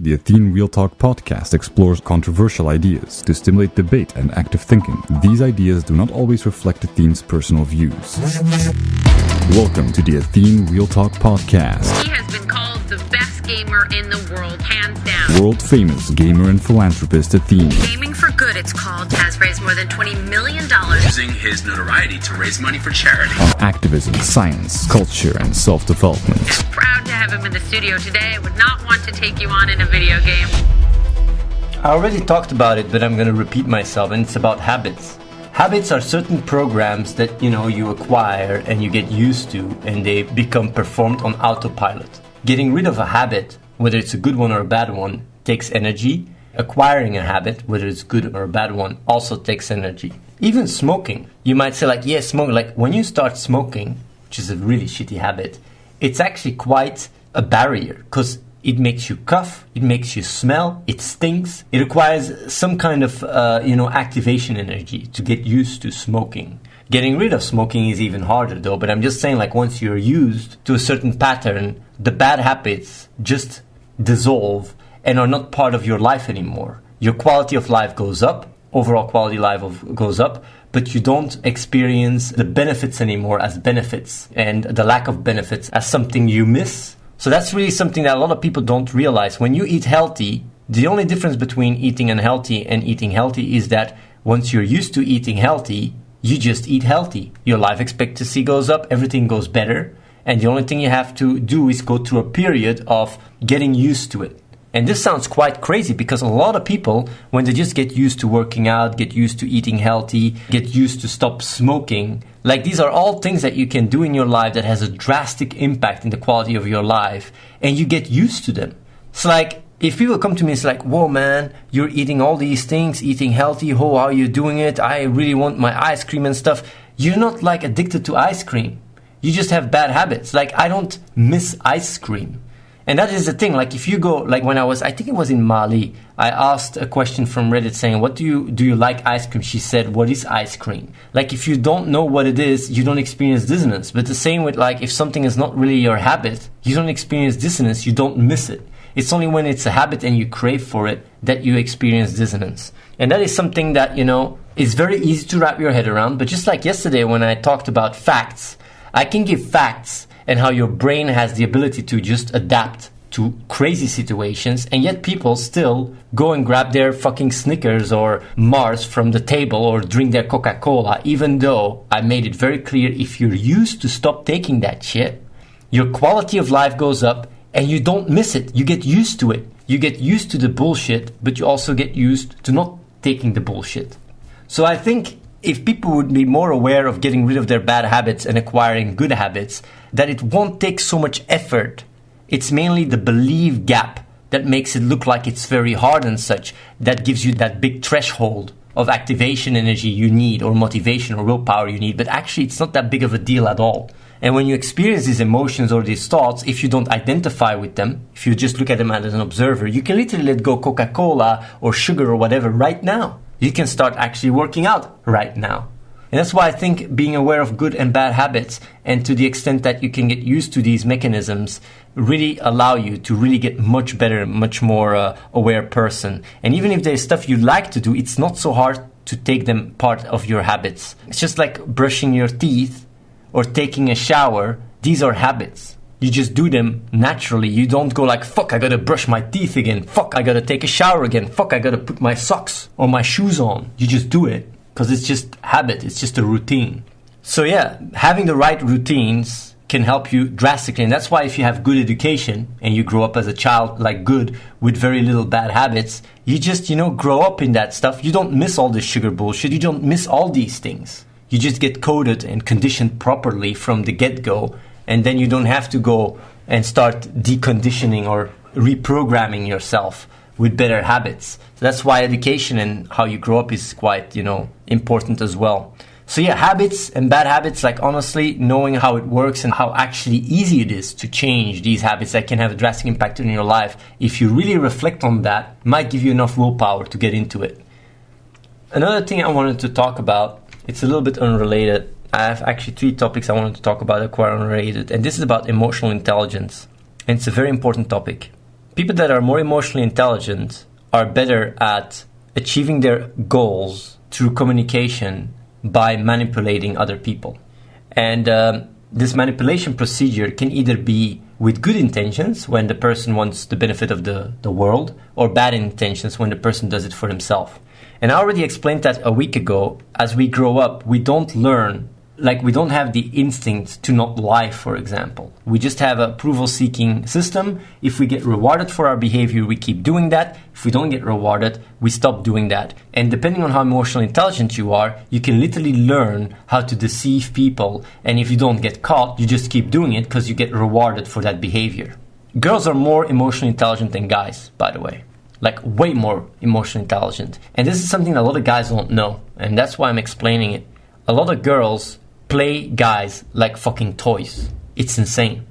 The Athene Real Talk Podcast explores controversial ideas to stimulate debate and active thinking. These ideas do not always reflect Athene's personal views. Welcome to the Athene Real Talk Podcast. He has been called the best gamer in the world, hands down. World-famous gamer and philanthropist Athene. Gaming for Good, it's called, has raised more than $20 million. Using his notoriety to raise money for charity. On activism, science, culture, and self-development. Proud to have him in the studio today. I would not want to take you on in a video game. I already talked about it, but I'm going to repeat myself, and it's about habits. Habits are certain programs that, you acquire and you get used to, and they become performed on autopilot. Getting rid of a habit, whether it's a good one or a bad one, takes energy. Acquiring a habit, whether it's good or a bad one, also takes energy. Even smoking. You might say smoking. When you start smoking, which is a really shitty habit, it's actually quite a barrier because it makes you cough, it makes you smell, it stinks. It requires some kind of, activation energy to get used to smoking. Getting rid of smoking is even harder though, but I'm just saying once you're used to a certain pattern, the bad habits just dissolve and are not part of your life anymore. Your quality of life goes up, overall quality of life goes up, but you don't experience the benefits anymore as benefits and the lack of benefits as something you miss. So that's really something that a lot of people don't realize. When you eat healthy, the only difference between eating unhealthy and eating healthy is that once you're used to eating healthy, you just eat healthy. Your life expectancy goes up, everything goes better, and the only thing you have to do is go through a period of getting used to it. And this sounds quite crazy because a lot of people, when they just get used to working out, get used to eating healthy, get used to stop smoking, these are all things that you can do in your life that has a drastic impact in the quality of your life, and you get used to them. It's if people come to me, it's whoa man, you're eating all these things, eating healthy, how are you doing it? I really want my ice cream and stuff. You're not addicted to ice cream. You just have bad habits. I don't miss ice cream. And that is the thing, if you go, when I think it was in Mali, I asked a question from Reddit saying, do you like ice cream? She said, what is ice cream? If you don't know what it is, you don't experience dissonance. But the same with, if something is not really your habit, you don't experience dissonance, you don't miss it. It's only when it's a habit and you crave for it that you experience dissonance. And that is something that, is very easy to wrap your head around. But just like yesterday when I talked about facts, I can give facts and how your brain has the ability to just adapt to crazy situations, and yet people still go and grab their fucking Snickers or Mars from the table or drink their Coca-Cola, even though I made it very clear if you're used to stop taking that shit, your quality of life goes up and you don't miss it. You get used to it. You get used to the bullshit, but you also get used to not taking the bullshit. So I think if people would be more aware of getting rid of their bad habits and acquiring good habits, that it won't take so much effort. It's mainly the belief gap that makes it look like it's very hard and such, that gives you that big threshold of activation energy you need, or motivation or willpower you need. But actually, it's not that big of a deal at all. And when you experience these emotions or these thoughts, if you don't identify with them, if you just look at them as an observer, you can literally let go Coca-Cola or sugar or whatever right now. You can start actually working out right now. And that's why I think being aware of good and bad habits, and to the extent that you can get used to these mechanisms, really allow you to really get much better, much more aware person. And even if there's stuff you like to do, it's not so hard to take them part of your habits. It's just like brushing your teeth or taking a shower. These are habits. You just do them naturally. You don't go fuck, I gotta brush my teeth again. Fuck, I gotta take a shower again. Fuck, I gotta put my socks or my shoes on. You just do it because it's just habit. It's just a routine. So yeah, having the right routines can help you drastically. And that's why if you have good education and you grow up as a child good with very little bad habits, you just, grow up in that stuff. You don't miss all this sugar bullshit. You don't miss all these things. You just get coded and conditioned properly from the get-go. And then you don't have to go and start deconditioning or reprogramming yourself with better habits. So that's why education and how you grow up is quite, important as well. So yeah, habits and bad habits, honestly, knowing how it works and how actually easy it is to change these habits that can have a drastic impact in your life, if you really reflect on that, might give you enough willpower to get into it. Another thing I wanted to talk about, it's a little bit unrelated. I have actually 3 topics I wanted to talk about that are quite unrelated, and this is about emotional intelligence. And it's a very important topic. People that are more emotionally intelligent are better at achieving their goals through communication by manipulating other people. And this manipulation procedure can either be with good intentions when the person wants the benefit of the world, or bad intentions when the person does it for himself. And I already explained that a week ago. As we grow up, we don't learn, like we don't have the instinct to not lie, for example. We just have an approval-seeking system. If we get rewarded for our behavior, we keep doing that. If we don't get rewarded, we stop doing that. And depending on how emotionally intelligent you are, you can literally learn how to deceive people. And if you don't get caught, you just keep doing it because you get rewarded for that behavior. Girls are more emotionally intelligent than guys, by the way. Like way more emotionally intelligent. And this is something that a lot of guys don't know. And that's why I'm explaining it. A lot of girls play guys like fucking toys. It's insane.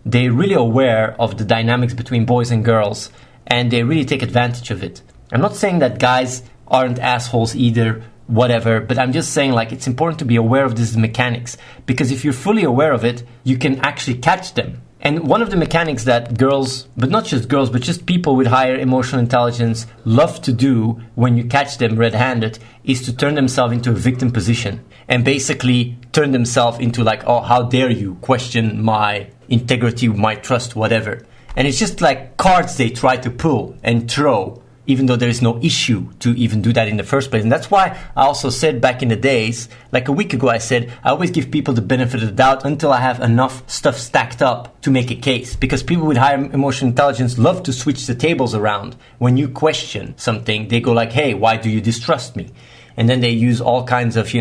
They're really aware of the dynamics between boys and girls, and they really take advantage of it. I'm not saying that guys aren't assholes either, whatever, but I'm just saying like it's important to be aware of these mechanics, because if you're fully aware of it, you can actually catch them. And one of the mechanics that girls, but not just girls, but just people with higher emotional intelligence love to do when you catch them red-handed is to turn themselves into a victim position and basically turn themselves into like, oh, how dare you question my integrity, my trust, whatever. And it's just like cards they try to pull and throw, even though there is no issue to even do that in the first place. And that's why I also said back in the days, like a week ago, I said, I always give people the benefit of the doubt until I have enough stuff stacked up to make a case. Because people with higher emotional intelligence love to switch the tables around. When you question something, they go like, hey, why do you distrust me? And then they use all kinds of,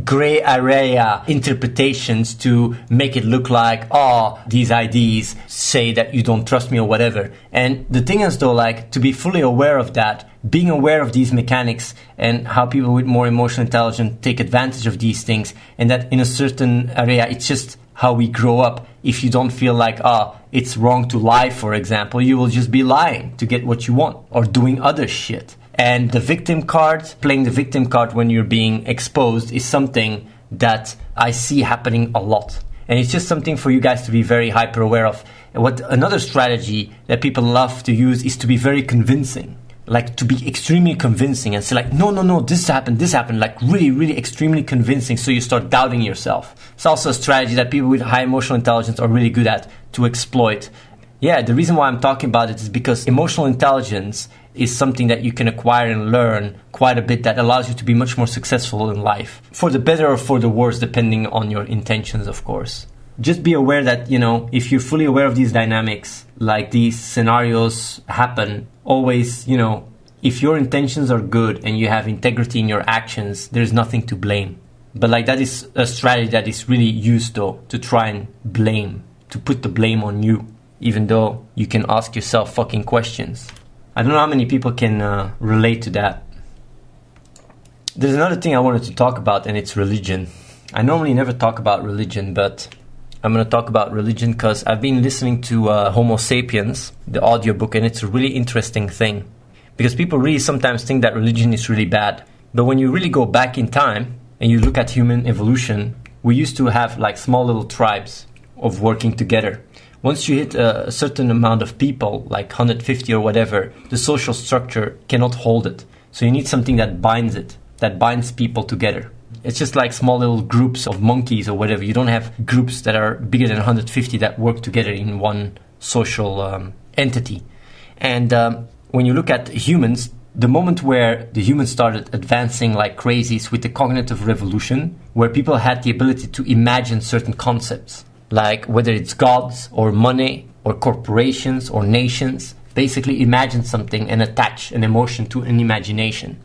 gray area interpretations to make it look like, oh, these IDs say that you don't trust me or whatever. And the thing is though, like, to be fully aware of that, being aware of these mechanics and how people with more emotional intelligence take advantage of these things, and that in a certain area, it's just how we grow up. If you don't feel like, it's wrong to lie, for example, you will just be lying to get what you want or doing other shit. And the victim card, playing the victim card when you're being exposed is something that I see happening a lot. And it's just something for you guys to be very hyper aware of. And what another strategy that people love to use is to be very convincing. Like to be extremely convincing and say like, no, this happened, like really, really extremely convincing. So you start doubting yourself. It's also a strategy that people with high emotional intelligence are really good at to exploit. Yeah, the reason why I'm talking about it is because emotional intelligence is something that you can acquire and learn quite a bit that allows you to be much more successful in life. For the better or for the worse, depending on your intentions, of course. Just be aware that, if you're fully aware of these dynamics, like these scenarios happen, always, if your intentions are good and you have integrity in your actions, there's nothing to blame. But like that is a strategy that is really used though, to try and blame, to put the blame on you, even though you can ask yourself fucking questions. I don't know how many people can relate to that. There's another thing I wanted to talk about, and it's religion. I normally never talk about religion, but I'm going to talk about religion because I've been listening to Homo Sapiens, the audiobook, and it's a really interesting thing. Because people really sometimes think that religion is really bad. But when you really go back in time and you look at human evolution, we used to have like small little tribes of working together. Once you hit a certain amount of people, like 150 or whatever, the social structure cannot hold it. So you need something that binds it, that binds people together. It's just like small little groups of monkeys or whatever. You don't have groups that are bigger than 150 that work together in one social entity. And when you look at humans, the moment where the humans started advancing like crazies with the cognitive revolution, where people had the ability to imagine certain concepts, like whether it's gods or money or corporations or nations, basically imagine something and attach an emotion to an imagination.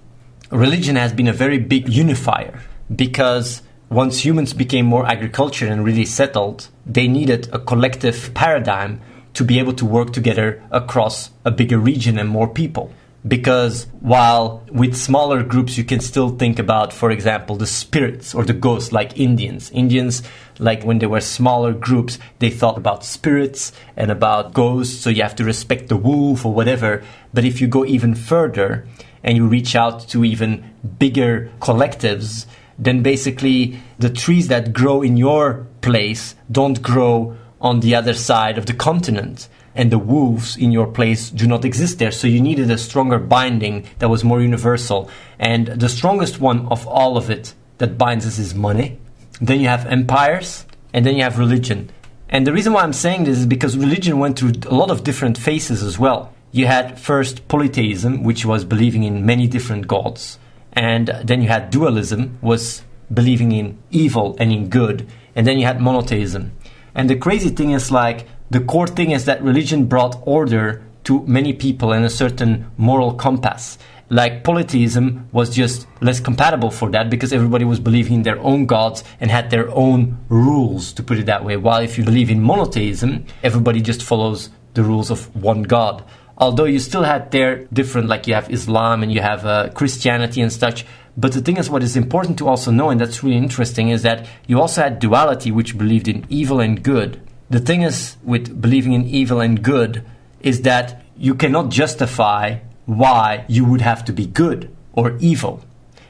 Religion has been a very big unifier because once humans became more agricultural and really settled, they needed a collective paradigm to be able to work together across a bigger region and more people. Because while with smaller groups you can still think about, for example, the spirits or the ghosts, like Indians. Indians, like when they were smaller groups, they thought about spirits and about ghosts, so you have to respect the wolf or whatever. But if you go even further and you reach out to even bigger collectives, then basically the trees that grow in your place don't grow on the other side of the continent. and the wolves in your place do not exist there. So you needed a stronger binding that was more universal. And the strongest one of all of it that binds us is money. Then you have empires, and then you have religion. And the reason why I'm saying this is because religion went through a lot of different phases as well. You had first polytheism, which was believing in many different gods. And then you had dualism, was believing in evil and in good. And then you had monotheism. And the crazy thing is, like, the core thing is that religion brought order to many people and a certain moral compass. Like, polytheism was just less compatible for that because everybody was believing in their own gods and had their own rules, to put it that way. While if you believe in monotheism, everybody just follows the rules of one god. Although you still had there different, like you have Islam and you have Christianity and such. But the thing is, what is important to also know, and that's really interesting, is that you also had duality, which believed in evil and good. The thing is, with believing in evil and good, is that you cannot justify why you would have to be good or evil.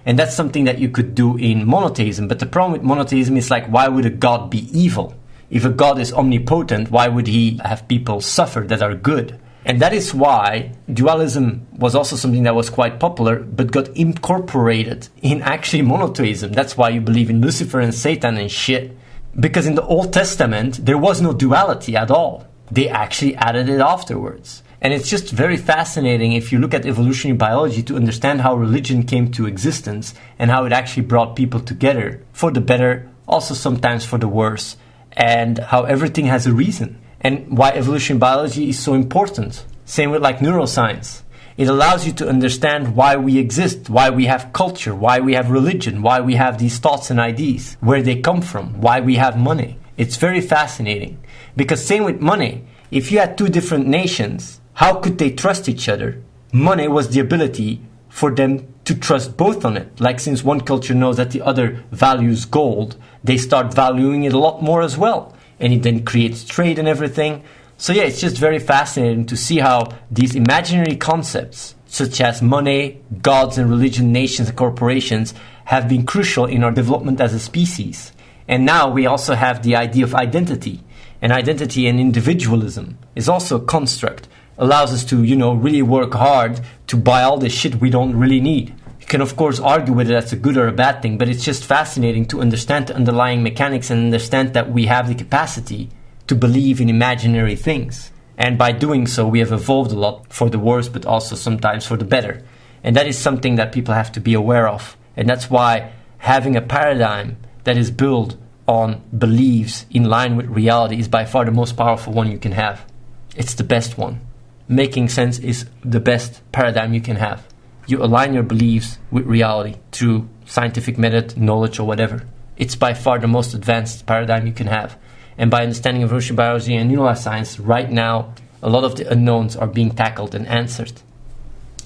And that's something that you could do in monotheism. But the problem with monotheism is, like, why would a god be evil? If a god is omnipotent, why would he have people suffer that are good? And that is why dualism was also something that was quite popular, but got incorporated in actually monotheism. That's why you believe in Lucifer and Satan and shit. Because in the Old Testament, there was no duality at all. They actually added it afterwards. And it's just very fascinating if you look at evolutionary biology to understand how religion came to existence and how it actually brought people together for the better, also sometimes for the worse, and how everything has a reason. And why evolutionary biology is so important. Same with, like, neuroscience. It allows you to understand why we exist, why we have culture, why we have religion, why we have these thoughts and ideas, where they come from, why we have money. It's very fascinating. Because same with money. If you had two different nations, how could they trust each other? Money was the ability for them to trust both on it. Like, since one culture knows that the other values gold, they start valuing it a lot more as well. And it then creates trade and everything. So yeah, it's just very fascinating to see how these imaginary concepts, such as money, gods and religion, nations and corporations, have been crucial in our development as a species. And now we also have the idea of identity. And identity and individualism is also a construct. Allows us to, really work hard to buy all this shit we don't really need. You can, of course, argue whether that's a good or a bad thing, but it's just fascinating to understand the underlying mechanics and understand that we have the capacity to believe in imaginary things. And by doing so, we have evolved a lot for the worse, but also sometimes for the better. And that is something that people have to be aware of. And that's why having a paradigm that is built on beliefs in line with reality is by far the most powerful one you can have. It's the best one. Making sense is the best paradigm you can have. You align your beliefs with reality through scientific method, knowledge, or whatever. It's by far the most advanced paradigm you can have. And by understanding evolutionary biology and neuroscience, right now, a lot of the unknowns are being tackled and answered.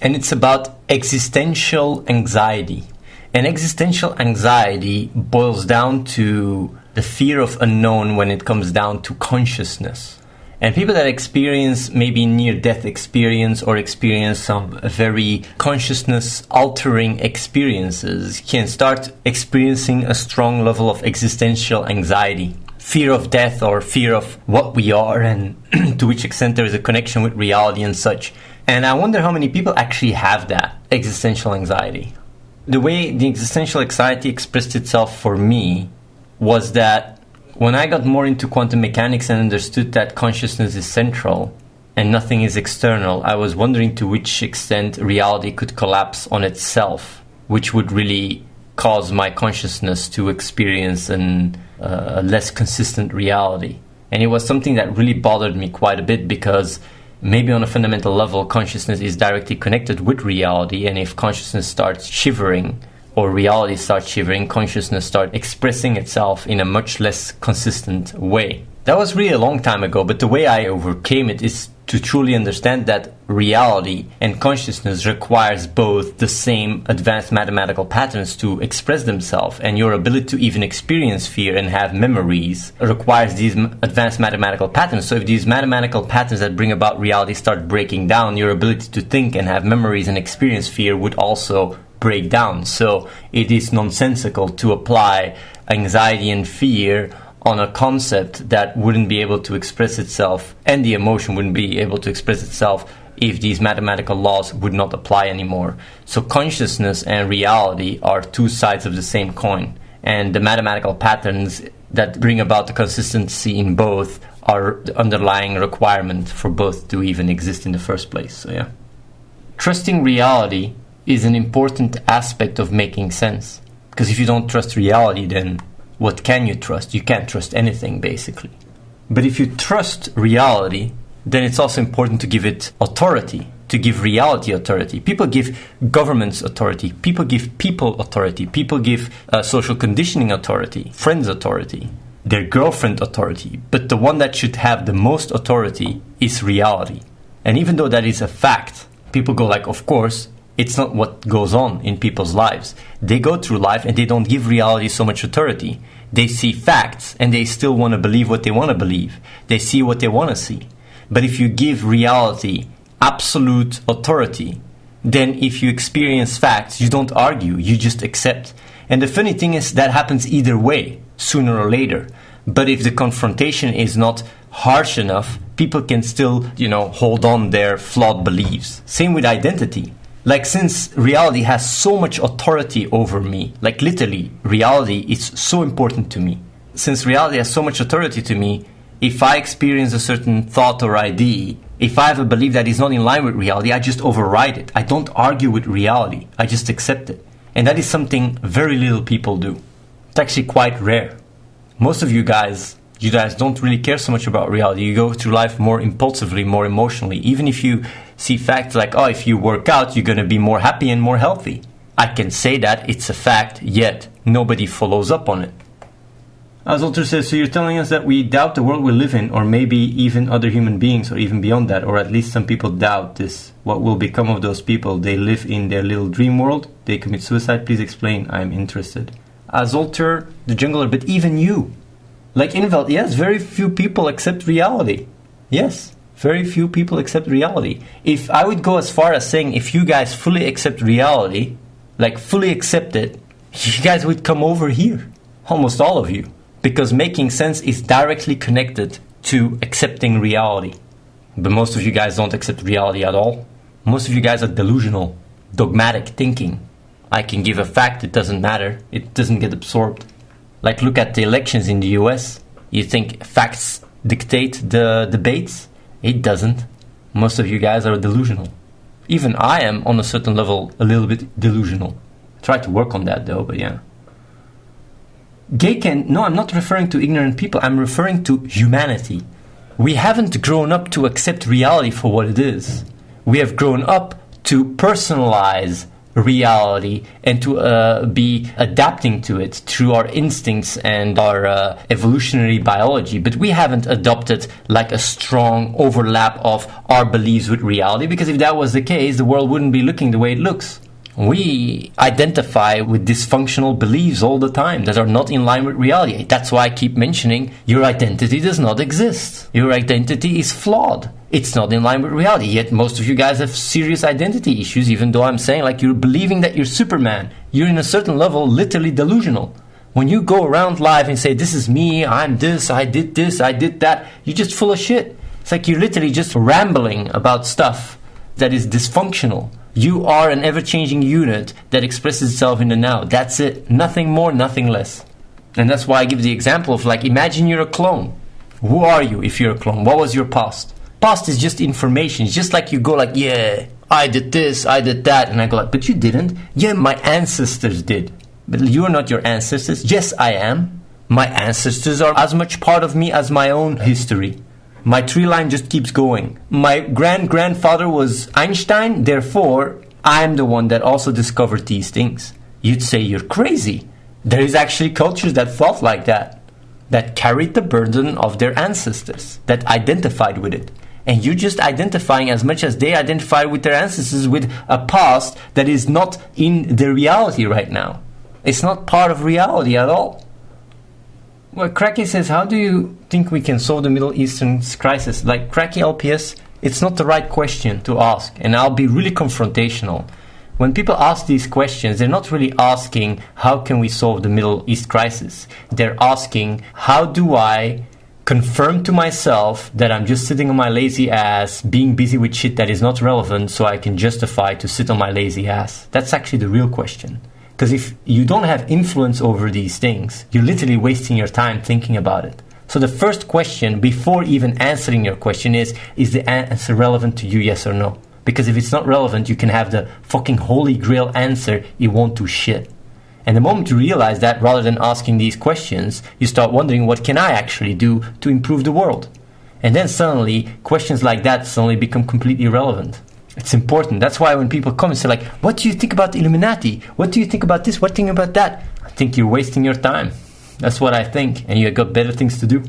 And it's about existential anxiety. And existential anxiety boils down to the fear of unknown when it comes down to consciousness. And people that experience maybe near-death experience or experience some very consciousness-altering experiences can start experiencing a strong level of existential anxiety. Fear of death or fear of what we are and to which extent there is a connection with reality and such. And I wonder how many people actually have that existential anxiety. The way the existential anxiety expressed itself for me was that when I got more into quantum mechanics and understood that consciousness is central and nothing is external, I was wondering to which extent reality could collapse on itself, which would really cause my consciousness to experience a less consistent reality. And it was something that really bothered me quite a bit because maybe on a fundamental level, consciousness is directly connected with reality, and if consciousness starts shivering, or reality starts shivering, consciousness starts expressing itself in a much less consistent way. That was really a long time ago, but the way I overcame it is to truly understand that reality and consciousness requires both the same advanced mathematical patterns to express themselves, and your ability to even experience fear and have memories requires these advanced mathematical patterns. So if these mathematical patterns that bring about reality start breaking down, your ability to think and have memories and experience fear would also break down. So it is nonsensical to apply anxiety and fear on a concept that wouldn't be able to express itself, and the emotion wouldn't be able to express itself if these mathematical laws would not apply anymore. So consciousness and reality are two sides of the same coin, and the mathematical patterns that bring about the consistency in both are the underlying requirement for both to even exist in the first place. So yeah. Trusting reality is an important aspect of making sense. Because if you don't trust reality, then what can you trust? You can't trust anything, basically. But if you trust reality, then it's also important to give it authority, to give reality authority. People give governments authority. People give people authority. People give social conditioning authority, friends authority, their girlfriend authority. But the one that should have the most authority is reality. And even though that is a fact, people go like, of course, it's not what goes on in people's lives. They go through life and they don't give reality so much authority. They see facts and they still want to believe what they want to believe. They see what they want to see. But if you give reality absolute authority, then if you experience facts, you don't argue, you just accept. And the funny thing is that happens either way, sooner or later. But if the confrontation is not harsh enough, people can still, hold on their flawed beliefs. Same with identity. Like, since reality has so much authority over me, like literally, reality is so important to me. Since reality has so much authority to me, if I experience a certain thought or idea, if I have a belief that is not in line with reality, I just override it. I don't argue with reality. I just accept it. And that is something very little people do. It's actually quite rare. Most of you guys don't really care so much about reality. You go through life more impulsively, more emotionally. Even if you see facts like, if you work out, you're going to be more happy and more healthy. I can say that, it's a fact, yet nobody follows up on it. Azalter says, so you're telling us that we doubt the world we live in, or maybe even other human beings, or even beyond that, or at least some people doubt this. What will become of those people? They live in their little dream world? They commit suicide? Please explain. I'm interested. Azalter, the jungler, but even you. Like Inveld, yes, very few people accept reality. Yes, very few people accept reality. If I would go as far as saying, if you guys fully accept reality, like fully accept it, you guys would come over here. Almost all of you. Because making sense is directly connected to accepting reality. But most of you guys don't accept reality at all. Most of you guys are delusional, dogmatic thinking. I can give a fact, it doesn't matter. It doesn't get absorbed. Like, look at the elections in the US. You think facts dictate the debates? It doesn't. Most of you guys are delusional. Even I am, on a certain level, a little bit delusional. I try to work on that though, but yeah. No, I'm not referring to ignorant people. I'm referring to humanity. We haven't grown up to accept reality for what it is. We have grown up to personalize reality and to be adapting to it through our instincts and our evolutionary biology. But we haven't adopted like a strong overlap of our beliefs with reality, because if that was the case, the world wouldn't be looking the way it looks. We identify with dysfunctional beliefs all the time that are not in line with reality. That's why I keep mentioning your identity does not exist. Your identity is flawed. It's not in line with reality. Yet most of you guys have serious identity issues, even though I'm saying like you're believing that you're Superman. You're in a certain level literally delusional. When you go around life and say, this is me, I'm this, I did that, you're just full of shit. It's like you're literally just rambling about stuff that is dysfunctional. You are an ever-changing unit that expresses itself in the now. That's it. Nothing more, nothing less. And that's why I give the example of like, imagine you're a clone. Who are you if you're a clone? What was your past? Past is just information. It's just like you go like, yeah, I did this, I did that. And I go like, but you didn't. Yeah, my ancestors did. But you are not your ancestors. Yes, I am. My ancestors are as much part of me as my own history. My tree line just keeps going. My grandfather was Einstein, therefore, I'm the one that also discovered these things. You'd say you're crazy. There is actually cultures that thought like that carried the burden of their ancestors, that identified with it. And you're just identifying as much as they identified with their ancestors with a past that is not in the reality right now. It's not part of reality at all. Well, Cracky says, how do you think we can solve the Middle Eastern crisis? Like, Cracky LPS, it's not the right question to ask. And I'll be really confrontational. When people ask these questions, they're not really asking, how can we solve the Middle East crisis? They're asking, how do I confirm to myself that I'm just sitting on my lazy ass, being busy with shit that is not relevant, so I can justify to sit on my lazy ass? That's actually the real question. Because if you don't have influence over these things, you're literally wasting your time thinking about it. So the first question, before even answering your question, is the answer relevant to you, yes or no? Because if it's not relevant, you can have the fucking holy grail answer, it won't do shit. And the moment you realize that, rather than asking these questions, you start wondering, what can I actually do to improve the world? And then suddenly, questions like that suddenly become completely irrelevant. It's important. That's why when people come and say like, what do you think about the Illuminati? What do you think about this? What do you think about that? I think you're wasting your time. That's what I think. And you got better things to do.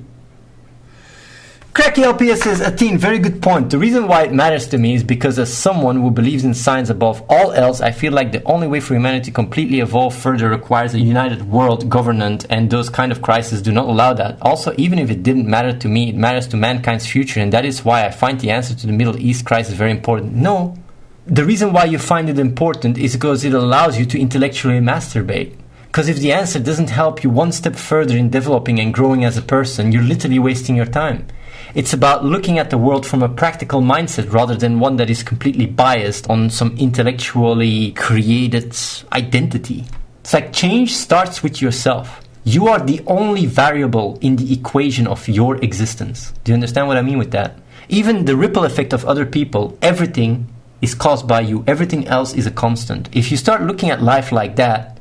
Cracky LPS says, Athene, very good point. The reason why it matters to me is because as someone who believes in science above all else, I feel like the only way for humanity to completely evolve further requires a united world government, and those kind of crises do not allow that. Also, even if it didn't matter to me, it matters to mankind's future, and that is why I find the answer to the Middle East crisis very important. No, the reason why you find it important is because it allows you to intellectually masturbate. Because if the answer doesn't help you one step further in developing and growing as a person, you're literally wasting your time. It's about looking at the world from a practical mindset rather than one that is completely biased on some intellectually created identity. It's like change starts with yourself. You are the only variable in the equation of your existence. Do you understand what I mean with that? Even the ripple effect of other people, everything is caused by you. Everything else is a constant. If you start looking at life like that,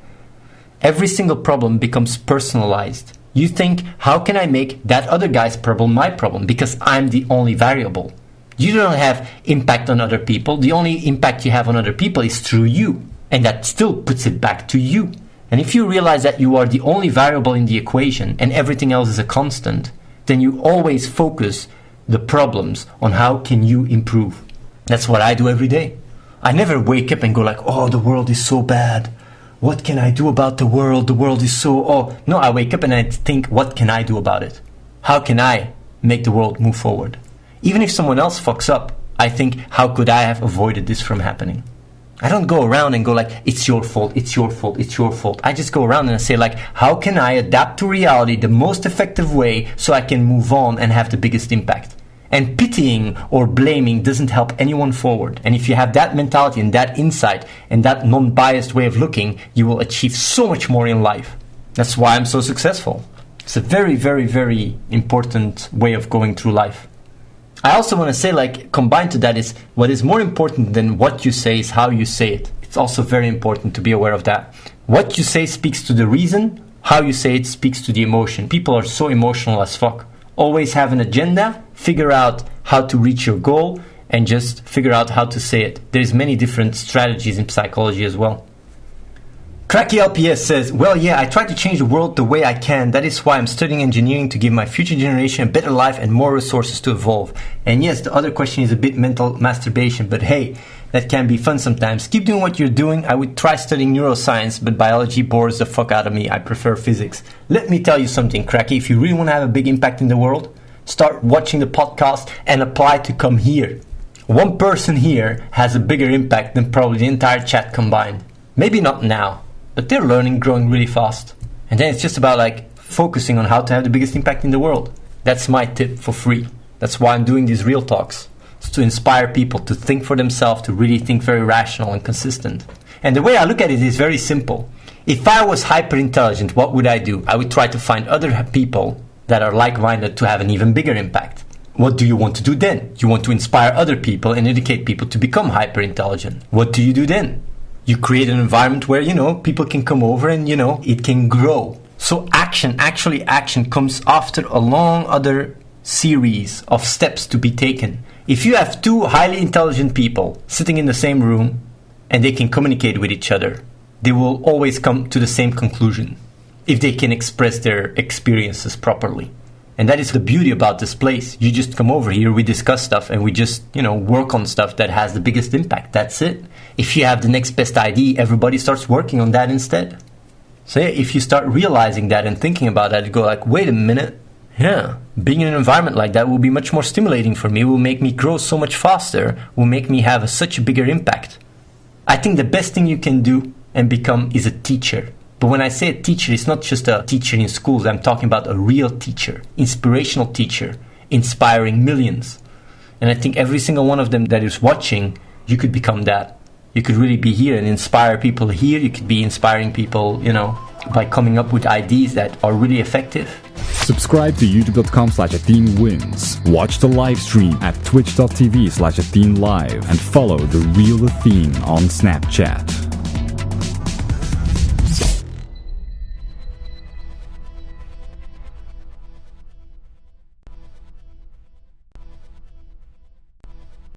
every single problem becomes personalized. You think, how can I make that other guy's problem my problem? Because I'm the only variable. You don't have impact on other people. The only impact you have on other people is through you. And that still puts it back to you. And if you realize that you are the only variable in the equation and everything else is a constant, then you always focus the problems on how can you improve. That's what I do every day. I never wake up and go like, oh, the world is so bad. What can I do about the world? The world is so... No, I wake up and I think, what can I do about it? How can I make the world move forward? Even if someone else fucks up, I think, how could I have avoided this from happening? I don't go around and go like, it's your fault, it's your fault, it's your fault. I just go around and I say like, how can I adapt to reality the most effective way so I can move on and have the biggest impact? And pitying or blaming doesn't help anyone forward. And if you have that mentality and that insight and that non-biased way of looking, you will achieve so much more in life. That's why I'm so successful. It's a very, very, very important way of going through life. I also want to say, like, combined to that is what is more important than what you say is how you say it. It's also very important to be aware of that. What you say speaks to the reason. How you say it speaks to the emotion. People are so emotional as fuck. Always have an agenda, figure out how to reach your goal, and just figure out how to say it. There's many different strategies in psychology as well. Cracky LPS says, well, yeah, I try to change the world the way I can. That is why I'm studying engineering to give my future generation a better life and more resources to evolve. And yes, the other question is a bit mental masturbation, but hey, that can be fun sometimes. Keep doing what you're doing. I would try studying neuroscience, but biology bores the fuck out of me. I prefer physics. Let me tell you something, Cracky. If you really want to have a big impact in the world, start watching the podcast and apply to come here. One person here has a bigger impact than probably the entire chat combined. Maybe not now, but they're learning, growing really fast. And then it's just about like focusing on how to have the biggest impact in the world. That's my tip for free. That's why I'm doing these real talks. It's to inspire people to think for themselves, to really think very rational and consistent. And the way I look at it is very simple. If I was hyper intelligent, what would I do? I would try to find other people that are like-minded to have an even bigger impact. What do you want to do then? You want to inspire other people and educate people to become hyper intelligent. What do you do then? You create an environment where, people can come over and, it can grow. So action comes after a long other series of steps to be taken. If you have two highly intelligent people sitting in the same room and they can communicate with each other, they will always come to the same conclusion if they can express their experiences properly. And that is the beauty about this place. You just come over here, we discuss stuff, and we just, work on stuff that has the biggest impact. That's it. If you have the next best idea, everybody starts working on that instead. So yeah, if you start realizing that and thinking about that, you go like, wait a minute. Yeah, being in an environment like that will be much more stimulating for me, will make me grow so much faster, will make me have such a bigger impact. I think the best thing you can do and become is a teacher. But when I say a teacher, it's not just a teacher in schools. I'm talking about a real teacher, inspirational teacher, inspiring millions. And I think every single one of them that is watching, you could become that. You could really be here and inspire people here. You could be inspiring people, by coming up with ideas that are really effective. Subscribe to youtube.com/AtheneWins. Watch the live stream at twitch.tv/AtheneLive and follow The Real Athene on Snapchat.